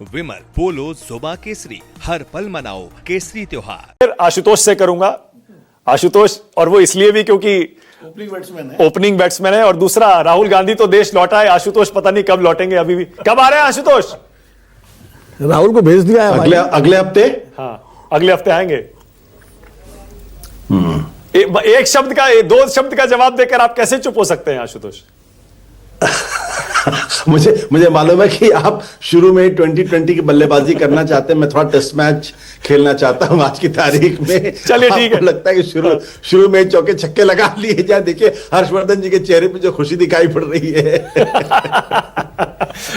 विमल पोलो जुबा केसरी, हर पल मनाओ केसरी त्योहार। फिर आशुतोष से करूंगा। आशुतोष, और वो इसलिए भी क्योंकि ओपनिंग बैट्समैन है, और दूसरा राहुल गांधी तो देश लौटा है, आशुतोष पता नहीं कब लौटेंगे। अभी भी कब आ रहे हैं आशुतोष? राहुल को भेज दिया है अगले हफ्ते। हाँ, अगले हफ्ते आएंगे। एक शब्द का, दो शब्द का जवाब देकर आप कैसे चुप हो सकते हैं आशुतोष? मुझे मालूम है कि आप शुरू में 2020 की बल्लेबाजी करना चाहते हैं। मैं थोड़ा टेस्ट मैच खेलना चाहता हूं आज की तारीख में। चलिए ठीक है। लगता है कि शुरू में चौके छक्के लगा लिए जाए। देखिए हर्षवर्धन जी के चेहरे पे जो खुशी दिखाई पड़ रही है।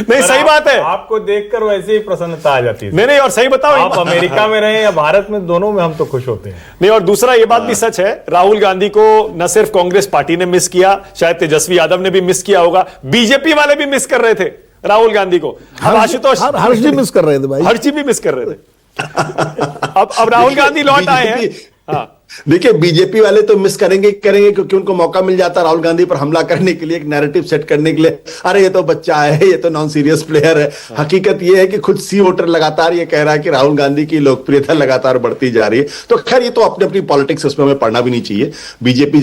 नहीं, सही बात है। आपको देखकर वैसे ही प्रसन्नता आ जाती है। नहीं, और सही बताओ, आप अमेरिका में रहे या भारत में, दोनों में हम तो खुश होते हैं। नहीं, और दूसरा ये बात भी सच है, राहुल गांधी को न सिर्फ कांग्रेस पार्टी ने मिस किया, शायद तेजस्वी यादव ने भी मिस किया होगा, बीजेपी वाले भी मिस कर रहे थे राहुल गांधी को। अब आशुतोष, हर्ष जी मिस कर रहे थे भाई, हर्ष जी भी मिस कर रहे थे। अब राहुल गांधी लौट आए हैं। हाँ, देखिए बीजेपी वाले तो मिस करेंगे क्योंकि उनको मौका मिल जाता राहुल गांधी पर हमला करने के लिए, एक नैरेटिव सेट करने के लिए। अरे ये तो बच्चा है, ये तो नॉन सीरियस प्लेयर है। हकीकत ये है कि खुद सी वोटर लगातार ये कह रहा है कि राहुल गांधी की लोकप्रियता लगातार बढ़ती जा रही है। तो खैर ये तो अपनी अपनी पॉलिटिक्स, उसमें हमें पढ़ना भी नहीं चाहिए। बीजेपी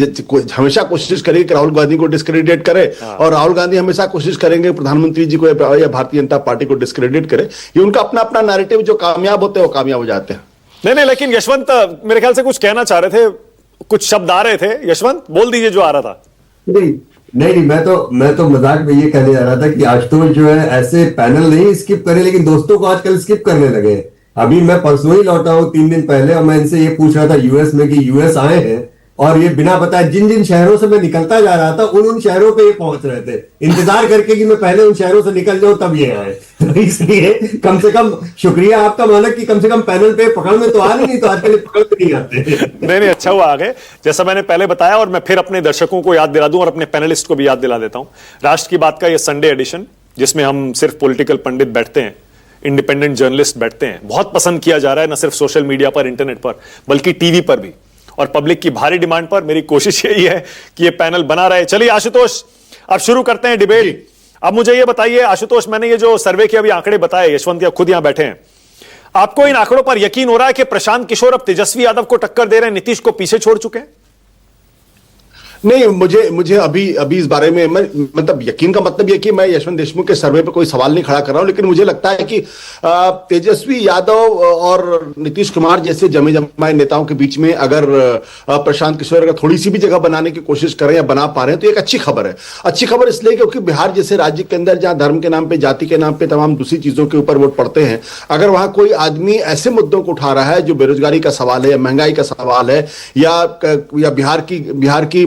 हमेशा कोशिश करेगी कि राहुल गांधी को डिस्क्रेडिट करे, और राहुल गांधी हमेशा कोशिश करेंगे प्रधानमंत्री जी को या भारतीय जनता पार्टी को डिस्क्रेडिट करे। ये उनका अपना अपना नैरेटिव, जो कामयाब होते हैं वो कामयाब हो जाते हैं। नहीं, लेकिन यशवंत मेरे ख्याल से कुछ कहना चाह रहे थे, कुछ शब्द आ रहे थे। यशवंत बोल दीजिए जो आ रहा था। नहीं, मैं तो मजाक में ये कहने जा रहा था कि आशुतोष जो है ऐसे पैनल नहीं स्किप करे, लेकिन दोस्तों को आजकल स्किप करने लगे। अभी मैं परसों ही लौटा हूं 3 दिन पहले, और मैं इनसे ये पूछ रहा था यूएस में कि यूएस आए हैं, और ये बिना बताए जिन जिन शहरों से मैं निकलता जा रहा था उन शहरों पे ये पहुंच रहे थे, इंतजार करके कि मैं पहले उन शहरों से निकल जाऊं तब ये आए। तो इसलिए कम से कम शुक्रिया आपका मानक कि कम से कम पैनल पे पकड़ में तो आ नहीं तो आजकल पकड़ में नहीं आते। नहीं, अच्छा हुआ आ गए। जैसा मैंने पहले बताया, और मैं फिर अपने दर्शकों को याद दिला दूं और अपने पैनलिस्ट को भी याद दिला देता हूं, राष्ट्र की बात का ये संडे एडिशन, जिसमें हम सिर्फ पॉलिटिकल पंडित बैठते हैं, इंडिपेंडेंट जर्नलिस्ट बैठते हैं, बहुत पसंद किया जा रहा है, न सिर्फ सोशल मीडिया पर, इंटरनेट पर, बल्कि टीवी पर भी, और पब्लिक की भारी डिमांड पर। मेरी कोशिश यही है कि ये पैनल बना रहे। चलिए आशुतोष, अब शुरू करते हैं डिबेट। अब मुझे ये बताइए आशुतोष, मैंने ये जो सर्वे के अभी आंकड़े बताए, यशवंत या खुद यहां बैठे हैं, आपको इन आंकड़ों पर यकीन हो रहा है कि प्रशांत किशोर अब तेजस्वी यादव को टक्कर दे रहे हैं, नीतीश को पीछे छोड़ चुके हैं? नहीं, मुझे अभी इस बारे में मतलब यकीन का मतलब यह कि मैं यशवंत देशमुख के सर्वे पर कोई सवाल नहीं खड़ा कर रहा हूं, लेकिन मुझे लगता है कि तेजस्वी यादव और नीतीश कुमार जैसे जमे जमाए नेताओं के बीच में अगर प्रशांत किशोर अगर थोड़ी सी भी जगह बनाने की कोशिश करें या बना पा रहे हैं तो एक अच्छी खबर है। अच्छी खबर इसलिए क्योंकि बिहार जैसे राज्य के अंदर जहां धर्म के नाम पे, जाति के नाम पे, तमाम दूसरी चीजों के ऊपर वोट पड़ते हैं, अगर वहां कोई आदमी ऐसे मुद्दों को उठा रहा है जो बेरोजगारी का सवाल है, महंगाई का सवाल है, या बिहार की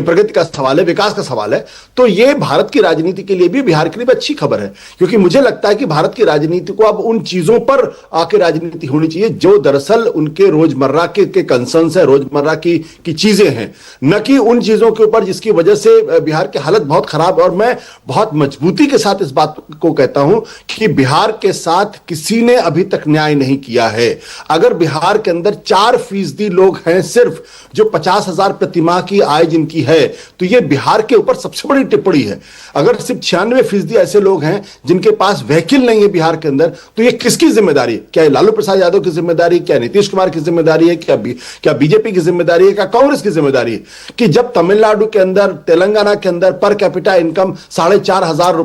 प्रगति का सवाल है, विकास का सवाल है, तो यह भारत की राजनीति के लिए भी, बिहार के लिए भी अच्छी खबर है। क्योंकि मुझे लगता है कि भारत की राजनीति को अब उन चीजों पर आके राजनीति होनी चाहिए जो दरअसल उनके रोजमर्रा के कंसर्न्स है, रोजमर्रा की चीजें हैं, न कि उन चीजों के ऊपर जिसकी वजह से बिहार की हालत बहुत खराब है। और मैं बहुत मजबूती के साथ इस बात को कहता हूं कि बिहार के साथ किसी ने अभी तक न्याय नहीं किया है। अगर बिहार के अंदर 4% लोग हैं सिर्फ जो 50,000 प्रतिमाह की आय जिनकी है, तो यह बिहार के ऊपर सबसे बड़ी टिप्पणी है। अगर सिर्फ 96% ऐसे लोग हैं जिनके पास व्हीकल नहीं है बिहार के अंदर, तो यह किसकी जिम्मेदारी है? क्या लालू प्रसाद यादव की जिम्मेदारी, क्या नीतीश कुमार की जिम्मेदारी है, क्या बीजेपी की जिम्मेदारी है, क्या कांग्रेस की जिम्मेदारी है? कि जब तमिलनाडु के अंदर, तेलंगाना के अंदर पर कैपिटा इनकम $4,500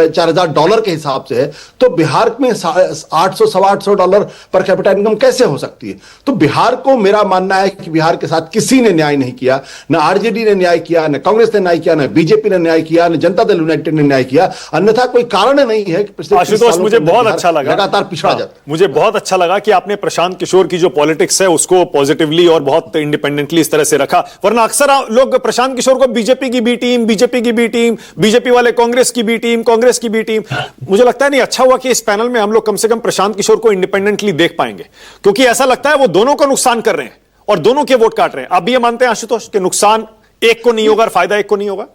$4,000 के हिसाब से है, तो बिहार में 800 $800 पर कैपिटा इनकम कैसे हो सकती है? तो बिहार को, मेरा मानना है कि बिहार के साथ किसी ने न्याय नहीं किया। ना आरजेडी ने न्याय किया, न कांग्रेस ने न्याय किया, न बीजेपी ने न्याय किया, न जनता दल यूनाइटेड ने न्याय किया। अन्यथा कोई कारण नहीं है कि पिछले आशुतोष, मुझे बहुत अच्छा लगा, लगातार पिछड़ा जाता। मुझे बहुत अच्छा लगा कि आपने प्रशांत किशोर की जो पॉलिटिक्स है उसको पॉजिटिवली और बहुत इंडिपेंडेंटली इस तरह से रखा। वरना अक्सर लोग प्रशांत किशोर को बीजेपी की बी टीम, बीजेपी वाले कांग्रेस की बी टीम, कांग्रेस की बी टीम। मुझे लगता है नहीं, अच्छा हुआ कि इस पैनल में हम लोग कम से कम प्रशांत किशोर को इंडिपेंडेंटली देख पाएंगे, क्योंकि ऐसा लगता है वो दोनों को नुकसान कर रहे हैं और दोनों के वोट काट रहे हैं। आप भी ये मानते हैं आशुतोष कि नुकसान एक को नहीं होगा और फायदा एक को नहीं होगा?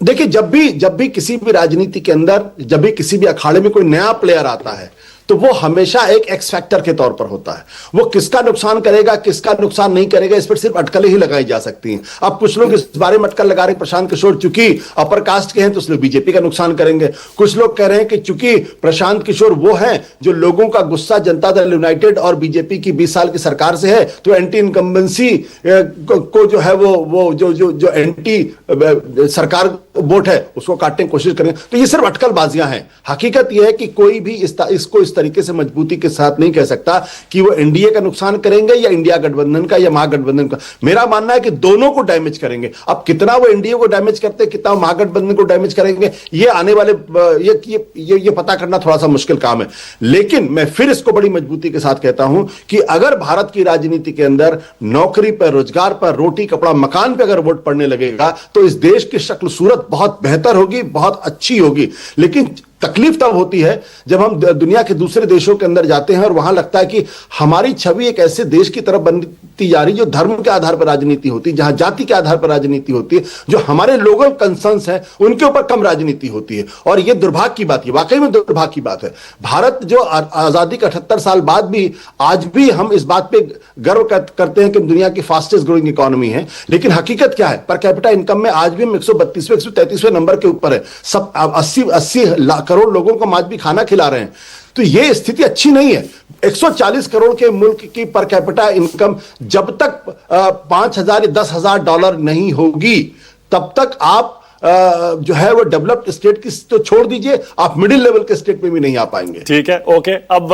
देखिए, जब भी किसी भी राजनीति के अंदर, जब भी किसी भी अखाड़े में कोई नया प्लेयर आता है, तो वो हमेशा एक एक्स फैक्टर के तौर पर होता है। वो किसका नुकसान करेगा, किसका नुकसान नहीं करेगा, इस पर सिर्फ अटकलें ही लगाई जा सकती हैं। अब कुछ लोग इस बारे में अटकल लगा रहे हैं, प्रशांत किशोर चूंकि अपर कास्ट के हैं तो इसलिए बीजेपी का नुकसान करेंगे। कुछ लोग कह रहे हैं कि चूंकि प्रशांत किशोर वो हैं जो लोगों का गुस्सा जनता दल यूनाइटेड और बीजेपी की 20 साल की सरकार से है, तो एंटी इनकम्बेंसी को जो है वो जो एंटी सरकार वोट है उसको काटने की कोशिश करेंगे। तो ये सिर्फ अटकलबाजियां हैं। हकीकत यह है कि कोई भी इसको इस तरीके से मजबूती के साथ नहीं कह सकता कि वो एनडीए का नुकसान करेंगे या इंडिया गठबंधन का या महागठबंधन का। मेरा मानना है कि दोनों को डैमेज करेंगे। अब कितना वो एनडीए को डैमेज करते हैं, कितना महागठबंधन को डैमेज करेंगे, ये आने वाले ये पता करना थोड़ा सा मुश्किल काम है। लेकिन मैं फिर इसको बड़ी मजबूती के साथ कहता हूं कि अगर भारत की राजनीति के अंदर नौकरी पर, रोजगार पर, रोटी कपड़ा मकान पर अगर वोट पड़ने लगेगा तो इस देश की शक्ल सूरत बहुत बेहतर होगी, बहुत अच्छी होगी। लेकिन तकलीफ तब होती है जब हम दुनिया के दूसरे देशों के अंदर जाते हैं और वहां लगता है कि हमारी छवि एक ऐसे देश की तरफ बनती जा रही है जो धर्म के आधार पर राजनीति होती है, जहां जाति के आधार पर राजनीति होती है, जो हमारे लोगों कंसर्न्स हैं उनके ऊपर कम राजनीति होती है। और यह दुर्भाग्य की बात है, वाकई में दुर्भाग्य की बात है। भारत जो आजादी के 78 साल बाद भी आज भी हम इस बात पे गर्व करते हैं कि दुनिया की फास्टेस्ट ग्रोइंग इकोनॉमी है, लेकिन हकीकत क्या है, पर कैपिटा इनकम में आज भी हम 132वें 133वें नंबर के ऊपर है। सब 80 करोड़ लोगों को आज भी खाना खिला रहे हैं। तो यह स्थिति अच्छी नहीं है। 140 करोड़ के मुल्क की पर कैपिटा इनकम जब तक 5,000 या 10,000 डॉलर नहीं होगी तब तक आप जो है वो डेवलप्ड स्टेट की तो छोड़ दीजिए, आप मिडिल लेवल के स्टेट में भी नहीं आ पाएंगे। ठीक है, ओके। अब